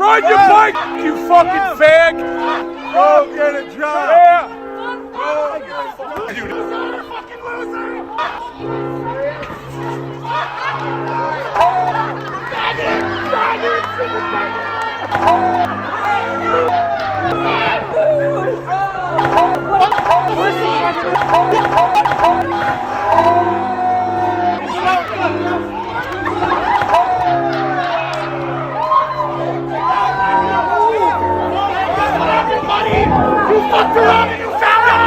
Ride your bike, you fucking fag! Go get a job! Yeah! Go get a job! You fucking loser! You fucked around and you found out!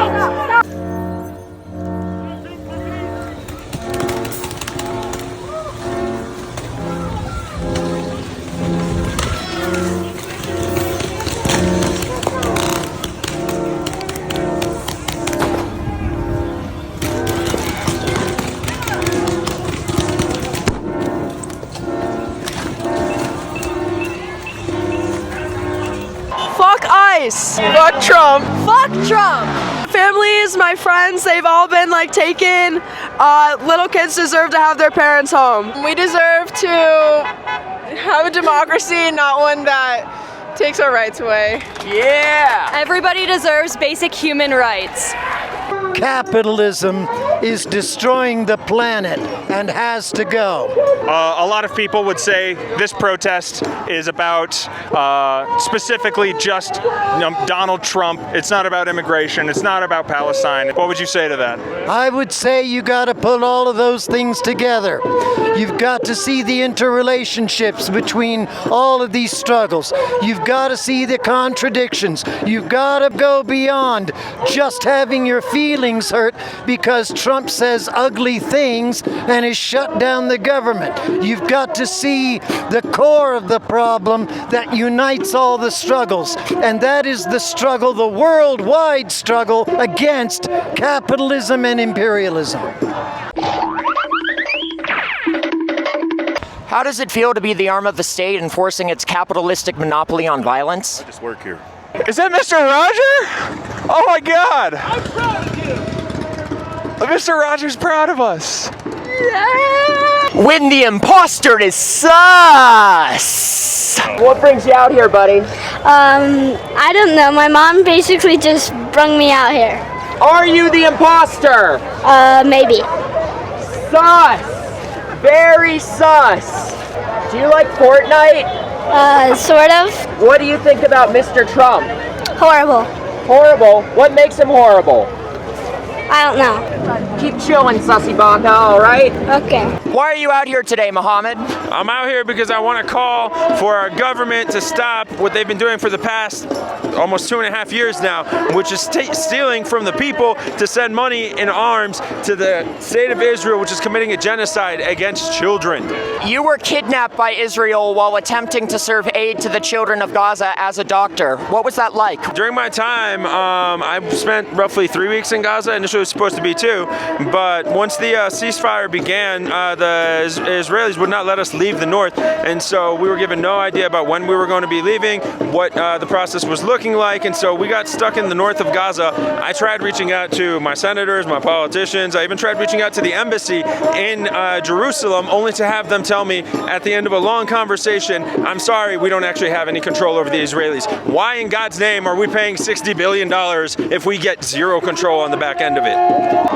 Fuck ICE! Fuck Trump! Fuck Trump! Families, my friends, they've all been like taken. Little kids deserve to have their parents home. We deserve to have a democracy, not one that takes our rights away. Yeah! Everybody deserves basic human rights. Capitalism is destroying the planet and has to go. A lot of people would say this protest is about specifically just Donald Trump. It's not about immigration. It's not about Palestine. What would you say to that? I would say you got to put all of those things together. You've got to see the interrelationships between all of these struggles. You've got to see the contradictions. You've got to go beyond just having your feelings hurt because Trump says ugly things and has shut down the government. You've got to see the core of the problem that unites all the struggles, and that is the struggle, the worldwide struggle against capitalism and imperialism. How does it feel to be the arm of the state enforcing its capitalistic monopoly on violence? I just work here. Is that Mr. Roger? Oh my God! I'm proud of you! Mr. Roger's proud of us. When the imposter is sus! What brings you out here, buddy? I don't know. My mom basically just brung me out here. Are you the imposter? Maybe. Sus! Very sus! Do you like Fortnite? Sort of. What do you think about Mr. Trump? Horrible. Horrible? What makes him horrible? I don't know. Keep chilling, Sussy Baka, alright? Okay. Why are you out here today, Mohammed? I'm out here because I want to call for our government to stop what they've been doing for the past almost 2.5 years now, which is stealing from the people to send money in arms to the state of Israel, which is committing a genocide against children. You were kidnapped by Israel while attempting to serve aid to the children of Gaza as a doctor. What was that like? During my time, I spent roughly 3 weeks in Gaza. Initially it was supposed to be 2, but once the ceasefire began, the Israelis would not let us leave the north, and so we were given no idea about when we were going to be leaving, what the process was looking like, and so we got stuck in the north of Gaza. I tried reaching out to my senators, my politicians. I even tried reaching out to the embassy in Jerusalem, only to have them tell me at the end of a long conversation, I'm sorry, we don't actually have any control over the Israelis. Why in God's name are we paying $60 billion if we get zero control on the back end of it?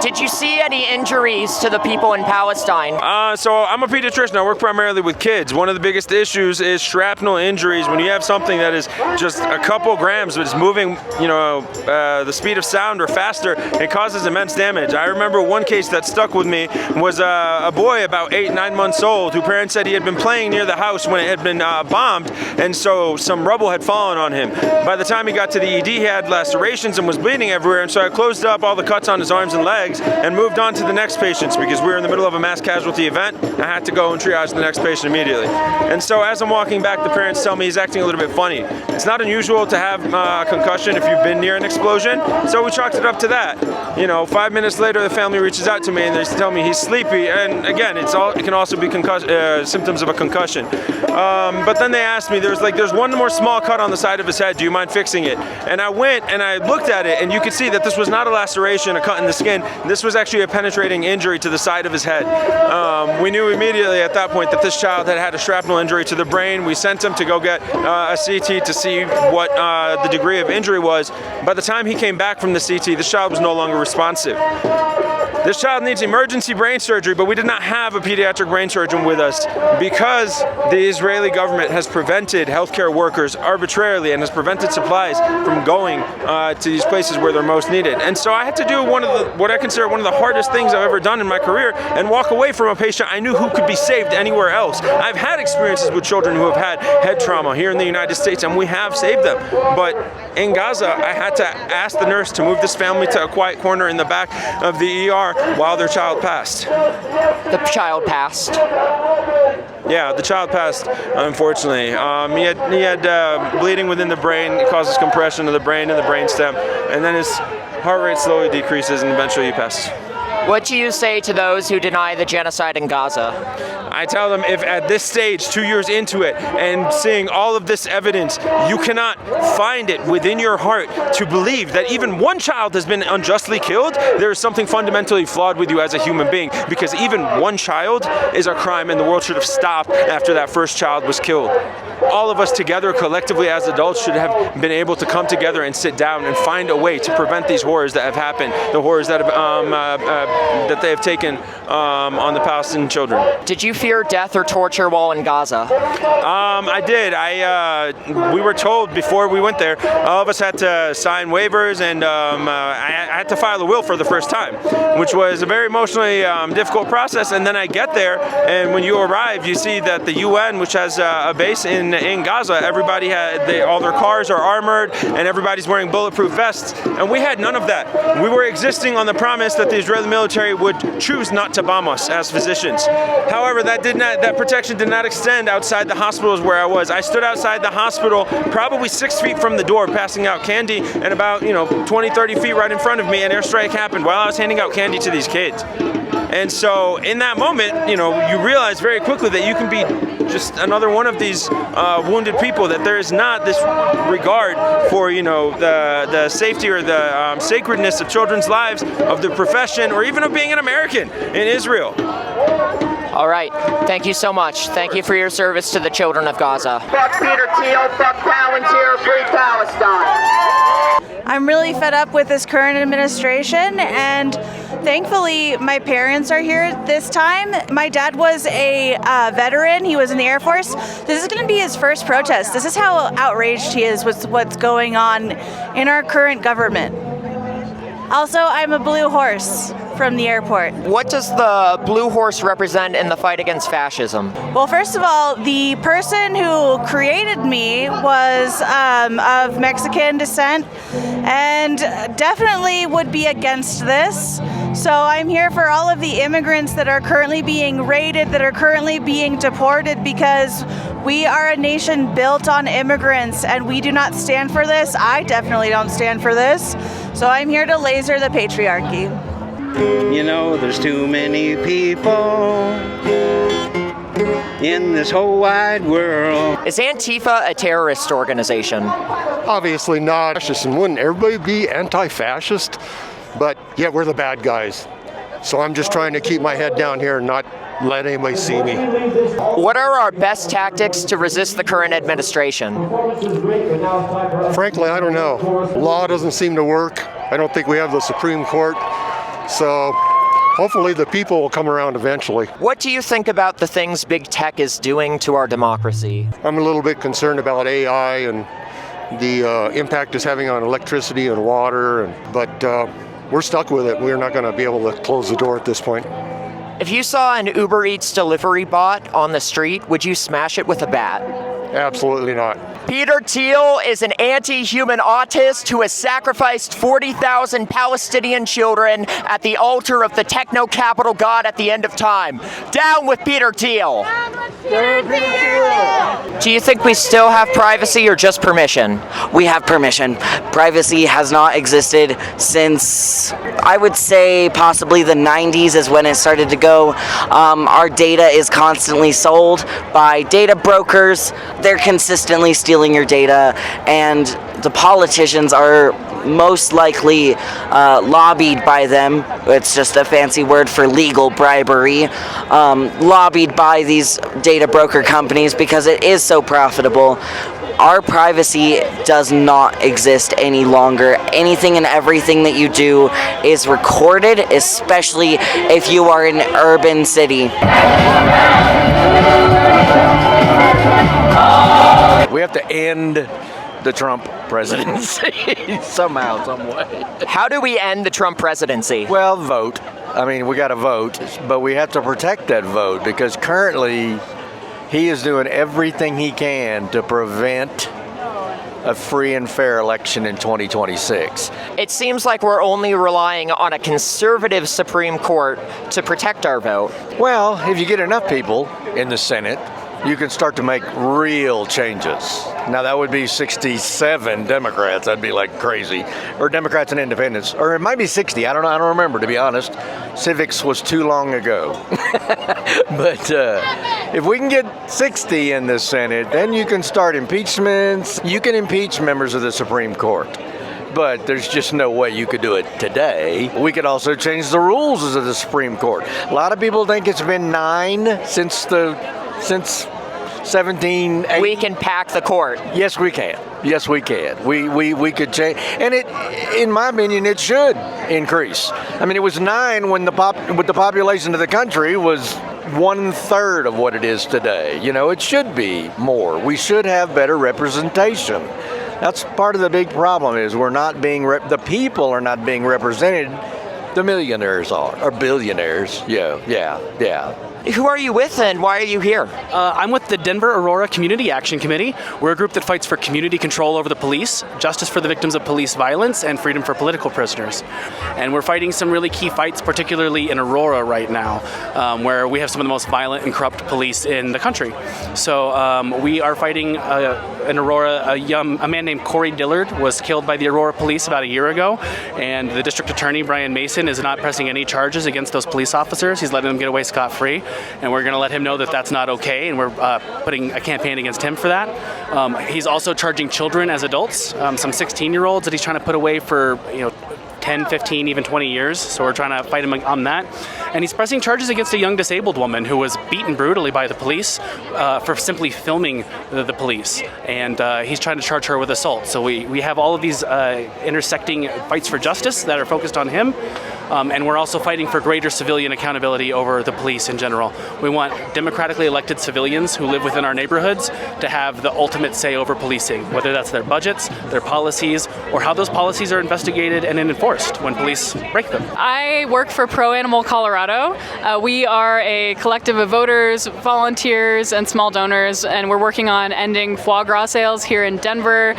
Did you see any injuries to the people in Palestine? So I'm a pediatrician. I work primarily with kids. One of the biggest issues is shrapnel injuries. When you have something that is just a couple grams, but it's moving, the speed of sound or faster, it causes immense damage. I remember one case that stuck with me was a boy about 8-9 months old, whose parents said he had been playing near the house when it had been bombed, and so some rubble had fallen on him. By the time he got to the ED, he had lacerations and was bleeding everywhere, and so I closed up all the cuts on his arms and legs and moved on to the next patients because we were in the middle of a mass casualty event. I had to go and triage the next patient immediately. And so as I'm walking back, the parents tell me he's acting a little bit funny. It's not unusual to have concussion if you've been near an explosion, so we chalked it up to that. 5 minutes later, the family reaches out to me and they tell me he's sleepy, and again, it can also be symptoms of a concussion. But then they asked me, there's one more small cut on the side of his head, do you mind fixing it? And I went and I looked at it, and you could see that this was not a laceration, a cut in the skin. This was actually a penetrating injury to the side of his head. We knew immediately at that point that this child had had a shrapnel injury to the brain. We sent him to go get a CT to see what the degree of injury was. By the time he came back from the CT, this child was no longer responsive. This child needs emergency brain surgery, but we did not have a pediatric brain surgeon with us because the Israeli government has prevented healthcare workers arbitrarily and has prevented supplies from going to these places where they're most needed. And so I had to do what I consider one of the hardest things I've ever done in my career and walk away from a patient I knew who could be saved anywhere else. I've had experiences with children who have had head trauma here in the United States, and we have saved them. But in Gaza, I had to ask the nurse to move this family to a quiet corner in the back of the ER while their child passed. The child passed. Yeah, the child passed, unfortunately. He had bleeding within the brain. It causes compression of the brain and the brainstem, and then his heart rate slowly decreases, and eventually he passes. What do you say to those who deny the genocide in Gaza? I tell them, if at this stage, 2 years into it, and seeing all of this evidence, you cannot find it within your heart to believe that even one child has been unjustly killed, there is something fundamentally flawed with you as a human being, because even one child is a crime, and the world should have stopped after that first child was killed. All of us together, collectively as adults, should have been able to come together and sit down and find a way to prevent these horrors that have happened, the horrors that have that they have taken on the Palestinian children. Did you fear death or torture while in Gaza? I did. We were told before we went there, all of us had to sign waivers, and I had to file a will for the first time, which was a very emotionally difficult process. And then I get there, and when you arrive, you see that the UN, which has a base in Gaza, everybody all their cars are armored, and everybody's wearing bulletproof vests, and we had none of that. We were existing on the promise that the Israeli military would choose not to bomb us as physicians. However, that protection did not extend outside the hospitals where I was. I stood outside the hospital, probably 6 feet from the door, passing out candy, and about 20, 30 feet right in front of me, an airstrike happened while I was handing out candy to these kids. And so in that moment, you realize very quickly that you can be just another one of these wounded people, that there is not this regard for, the safety or the sacredness of children's lives, of their profession, or even of being an American in Israel. All right. Thank you so much. Thank you for your service to the children of Gaza. Fuck Peter Thiel, fuck Palantir, free Palestine. I'm really fed up with this current administration, and thankfully my parents are here this time. My dad was a veteran. He was in the Air Force. This is going to be his first protest. This is how outraged he is with what's going on in our current government. Also, I'm a blue horse from the airport. What does the blue horse represent in the fight against fascism? Well, first of all, the person who created me was of Mexican descent and definitely would be against this. So I'm here for all of the immigrants that are currently being raided, that are currently being deported, because we are a nation built on immigrants, and we do not stand for this. I definitely don't stand for this. So I'm here to laser the patriarchy. There's too many people in this whole wide world. Is Antifa a terrorist organization? Obviously not. And wouldn't everybody be anti-fascist? But yeah, we're the bad guys. So I'm just trying to keep my head down here and not let anybody see me. What are our best tactics to resist the current administration? Frankly, I don't know. Law doesn't seem to work. I don't think we have the Supreme Court. So hopefully the people will come around eventually. What do you think about the things big tech is doing to our democracy? I'm a little bit concerned about AI and the impact it's having on electricity and water, but we're stuck with it. We're not going to be able to close the door at this point. If you saw an Uber Eats delivery bot on the street, would you smash it with a bat? Absolutely not. Peter Thiel is an anti-human autist who has sacrificed 40,000 Palestinian children at the altar of the techno-capital god at the end of time. Down with Peter Thiel! Do you think we still have privacy or just permission? We have permission. Privacy has not existed since, I would say, possibly the 90s is when it started to go. Our data is constantly sold by data brokers. They're consistently stealing stealing your data, and the politicians are most likely lobbied by them. It's just a fancy word for legal bribery. Lobbied by these data broker companies because it is so profitable. Our privacy does not exist any longer. Anything and everything that you do is recorded, especially if you are in an urban city. We have to end the Trump presidency somehow, some way. How do we end the Trump presidency? Well, vote. I mean, we got to vote, but we have to protect that vote because currently he is doing everything he can to prevent a free and fair election in 2026. It seems like we're only relying on a conservative Supreme Court to protect our vote. Well, if you get enough people in the Senate, you can start to make real changes. Now that would be 67 Democrats. That'd be like crazy. Or Democrats and independents. Or it might be 60. I don't know. I don't remember, to be honest. Civics was too long ago. But if we can get 60 in the Senate, then you can start impeachments. You can impeach members of the Supreme Court. But there's just no way you could do it today. We could also change the rules of the Supreme Court. A lot of people think it's been 9 since 1780. We can pack the court. Yes, we can. Yes, we can. We could change, and it, in my opinion, it should increase. I mean, it was 9 when the population of the country was 1/3 of what it is today. You know, it should be more. We should have better representation. That's part of the big problem is we're not being the people are not being represented. The millionaires are, or billionaires. Yeah. Who are you with and why are you here? I'm with the Denver Aurora Community Action Committee. We're a group that fights for community control over the police, justice for the victims of police violence, and freedom for political prisoners. And we're fighting some really key fights, particularly in Aurora right now, where we have some of the most violent and corrupt police in the country. So we are fighting in Aurora. A man named Corey Dillard was killed by the Aurora police about a year ago, and the district attorney, Brian Mason, is not pressing any charges against those police officers. He's letting them get away scot-free. And we're going to let him know that that's not okay, and we're putting a campaign against him for that. He's also charging children as adults, some 16-year-olds that he's trying to put away for 10, 15, even 20 years. So we're trying to fight him on that. And he's pressing charges against a young disabled woman who was beaten brutally by the police for simply filming the police. And he's trying to charge her with assault. So we have all of these intersecting fights for justice that are focused on him. And we're also fighting for greater civilian accountability over the police in general. We want democratically elected civilians who live within our neighborhoods to have the ultimate say over policing, whether that's their budgets, their policies, or how those policies are investigated and enforced when police break them. I work for Pro Animal Colorado. We are a collective of voters, volunteers, and small donors, and we're working on ending foie gras sales here in Denver.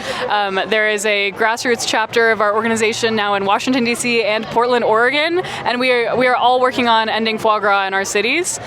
There is a grassroots chapter of our organization now in Washington, D.C. and Portland, Oregon. And we are all working on ending foie gras in our cities.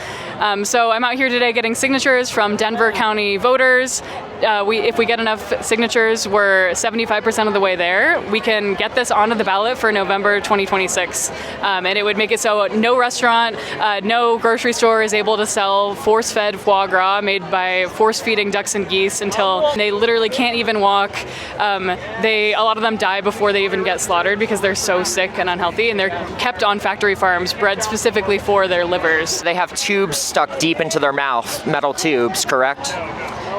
So I'm out here today getting signatures from Denver County voters. If we get enough signatures, we're 75% of the way there. We can get this onto the ballot for November 2026. And it would make it so no restaurant, no grocery store is able to sell force-fed foie gras made by force-feeding ducks and geese until they literally can't even walk. A lot of them die before they even get slaughtered because they're so sick and unhealthy, and they're kept on factory farms, bred specifically for their livers. They have tubes stuck deep into their mouth, metal tubes, correct?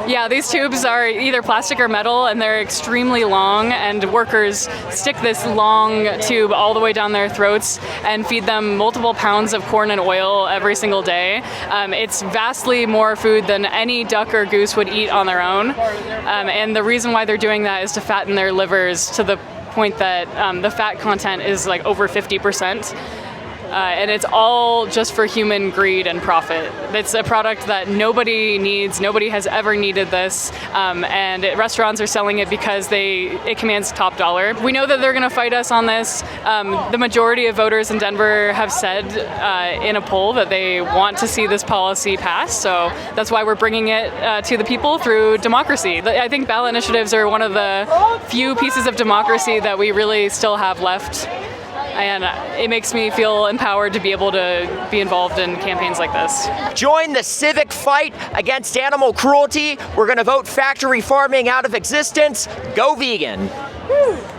Yeah, these tubes are either plastic or metal, and they're extremely long, and workers stick this long tube all the way down their throats and feed them multiple pounds of corn and oil every single day. It's vastly more food than any duck or goose would eat on their own, and the reason why they're doing that is to fatten their livers to the point that the fat content is like over 50%. And it's all just for human greed and profit. It's a product that nobody needs. Nobody has ever needed this, and restaurants are selling it because it commands top dollar. We know that they're going to fight us on this. The majority of voters in Denver have said in a poll that they want to see this policy passed. So that's why we're bringing it to the people through democracy. I think ballot initiatives are one of the few pieces of democracy that we really still have left. and it makes me feel empowered to be able to be involved in campaigns like this. Join the civic fight against animal cruelty. We're going to vote factory farming out of existence. Go vegan.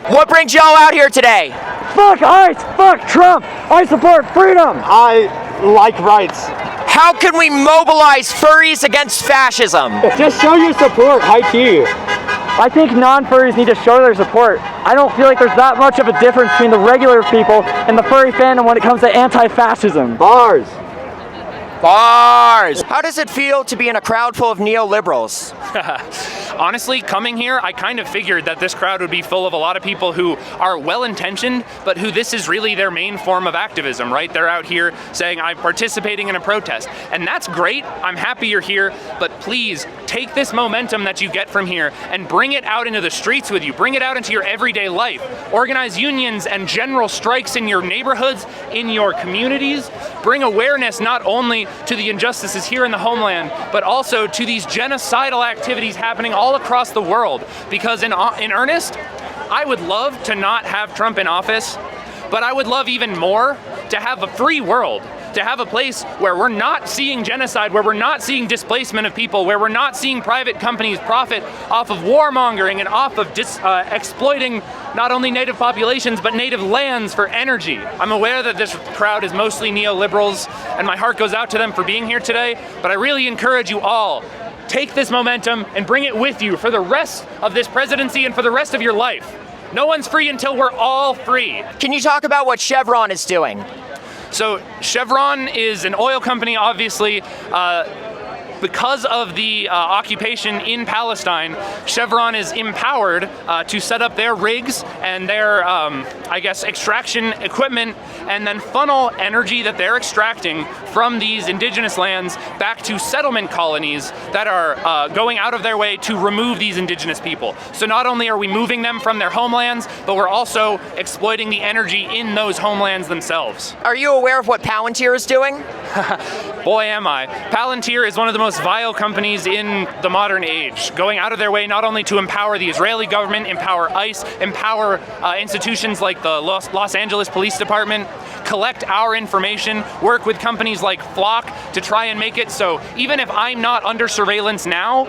What brings y'all out here today? Fuck ICE! Fuck Trump! I support freedom! I like rights. How can we mobilize furries against fascism? Just show your support, high key. I think non-furries need to show their support. I don't feel like there's that much of a difference between the regular people and the furry fandom when it comes to anti-fascism. Bars. Bars! How does it feel to be in a crowd full of neoliberals? Honestly, coming here, I kind of figured that this crowd would be full of a lot of people who are well-intentioned, but who this is really their main form of activism, right? They're out here saying, I'm participating in a protest. And that's great. I'm happy you're here, but please take this momentum that you get from here and bring it out into the streets with you. Bring it out into your everyday life. Organize unions and general strikes in your neighborhoods, in your communities. Bring awareness not only to the injustices here in the homeland, but also to these genocidal activities happening all across the world. Because in earnest, I would love to not have Trump in office, but I would love even more to have a free world, to have a place where we're not seeing genocide, where we're not seeing displacement of people, where we're not seeing private companies profit off of warmongering and off of exploiting not only native populations, but native lands for energy. I'm aware that this crowd is mostly neoliberals, and my heart goes out to them for being here today, but I really encourage you all, take this momentum and bring it with you for the rest of this presidency and for the rest of your life. No one's free until we're all free. Can you talk about what Chevron is doing? So Chevron is an oil company, obviously. Because of the occupation in Palestine, Chevron is empowered to set up their rigs and their, I guess, extraction equipment and then funnel energy that they're extracting from these indigenous lands back to settlement colonies that are going out of their way to remove these indigenous people. So not only are we moving them from their homelands, but we're also exploiting the energy in those homelands themselves. Are you aware of what Palantir is doing? Boy, am I. Palantir is one of the most vile companies in the modern age, going out of their way not only to empower the Israeli government, empower ICE, empower institutions like the Los Angeles Police Department, collect our information, work with companies like Flock to try and make it so even if I'm not under surveillance now,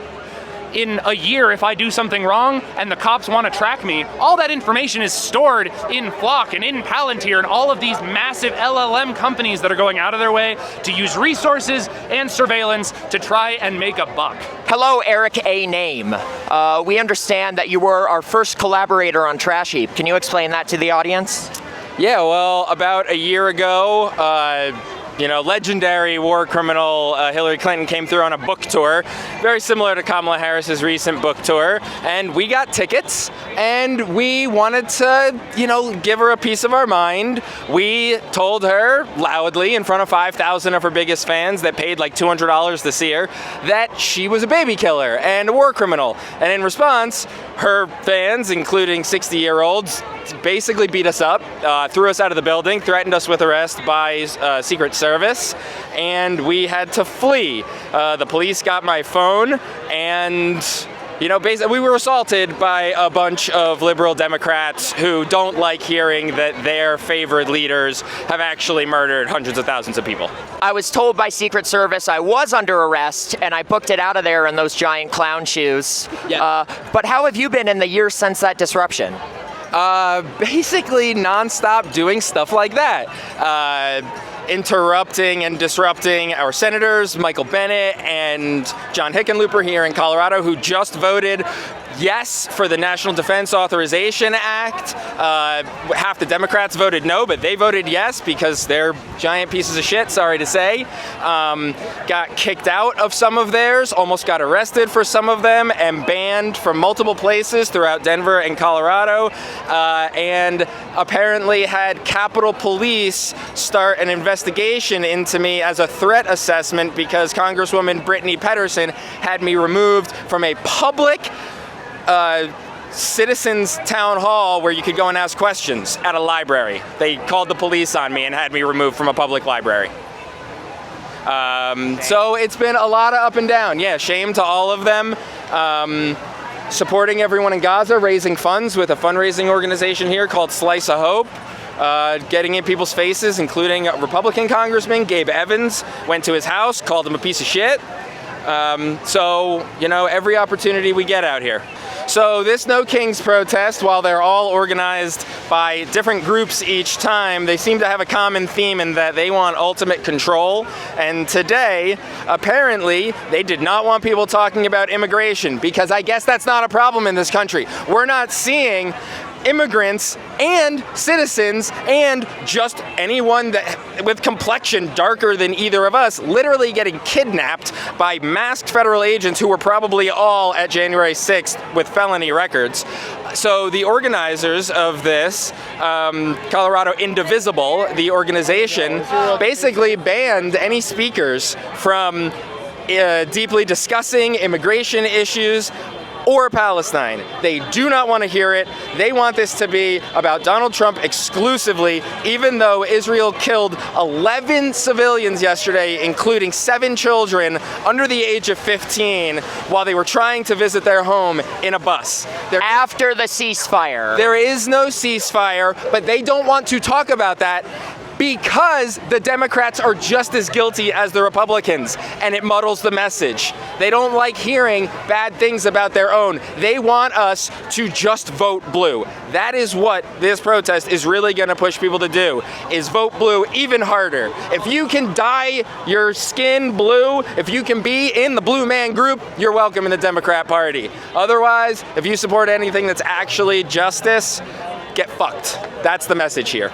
in a year, if I do something wrong and the cops want to track me, all that information is stored in Flock and in Palantir and all of these massive LLM companies that are going out of their way to use resources and surveillance to try and make a buck. Hello, Eric A. Name. We understand that you were our first collaborator on Trash Heap. Can you explain that to the audience? Yeah, well, about a year ago, legendary war criminal Hillary Clinton came through on a book tour, very similar to Kamala Harris's recent book tour, and we got tickets, and we wanted to, give her a piece of our mind. We told her loudly in front of 5,000 of her biggest fans that paid like $200 to see her that she was a baby killer and a war criminal. And in response, her fans, including 60-year-olds, basically beat us up, threw us out of the building, threatened us with arrest by Secret Service, and we had to flee. The police got my phone, and basically we were assaulted by a bunch of liberal Democrats who don't like hearing that their favorite leaders have actually murdered hundreds of thousands of people. I was told by Secret Service I was under arrest, and I booked it out of there in those giant clown shoes. Yeah. But how have you been in the years since that disruption? Basically nonstop doing stuff like that. Interrupting and disrupting our senators, Michael Bennet and John Hickenlooper here in Colorado, who just voted yes for the National Defense Authorization Act. Half the Democrats voted no, but they voted yes because they're giant pieces of shit, sorry to say. Got kicked out of some of theirs, almost got arrested for some of them, and banned from multiple places throughout Denver and Colorado, and apparently had Capitol Police start an investigation into me as a threat assessment because Congresswoman Brittany Pedersen had me removed from a public citizens town hall where you could go and ask questions at a library. They called the police on me and had me removed from a public library. So it's been a lot of up and down. Yeah, shame to all of them. Supporting everyone in Gaza, raising funds with a fundraising organization here called Slice of Hope. getting in people's faces, including Republican Congressman Gabe Evans, went to his house, called him a piece of shit. So, you know, every opportunity we get out here. So this No Kings protest, while they're all organized by different groups each time, they seem to have a common theme in that they want ultimate control. And today, apparently, they did not want people talking about immigration, because I guess that's not a problem in this country. We're not seeing immigrants and citizens and just anyone that with complexion darker than either of us literally getting kidnapped by masked federal agents who were probably all at January 6th with felony records. So the organizers of this, Colorado Indivisible, the organization, basically banned any speakers from deeply discussing immigration issues or Palestine. They do not want to hear it. They want this to be about Donald Trump exclusively, even though Israel killed 11 civilians yesterday, including 7 children under the age of 15, while they were trying to visit their home in a bus. After the ceasefire. There is no ceasefire, but they don't want to talk about that because the Democrats are just as guilty as the Republicans, and it muddles the message. They don't like hearing bad things about their own. They want us to just vote blue. That is what this protest is really gonna push people to do, is vote blue even harder. If you can dye your skin blue, if you can be in the blue man group, you're welcome in the Democrat Party. Otherwise, if you support anything that's actually justice, get fucked. That's the message here.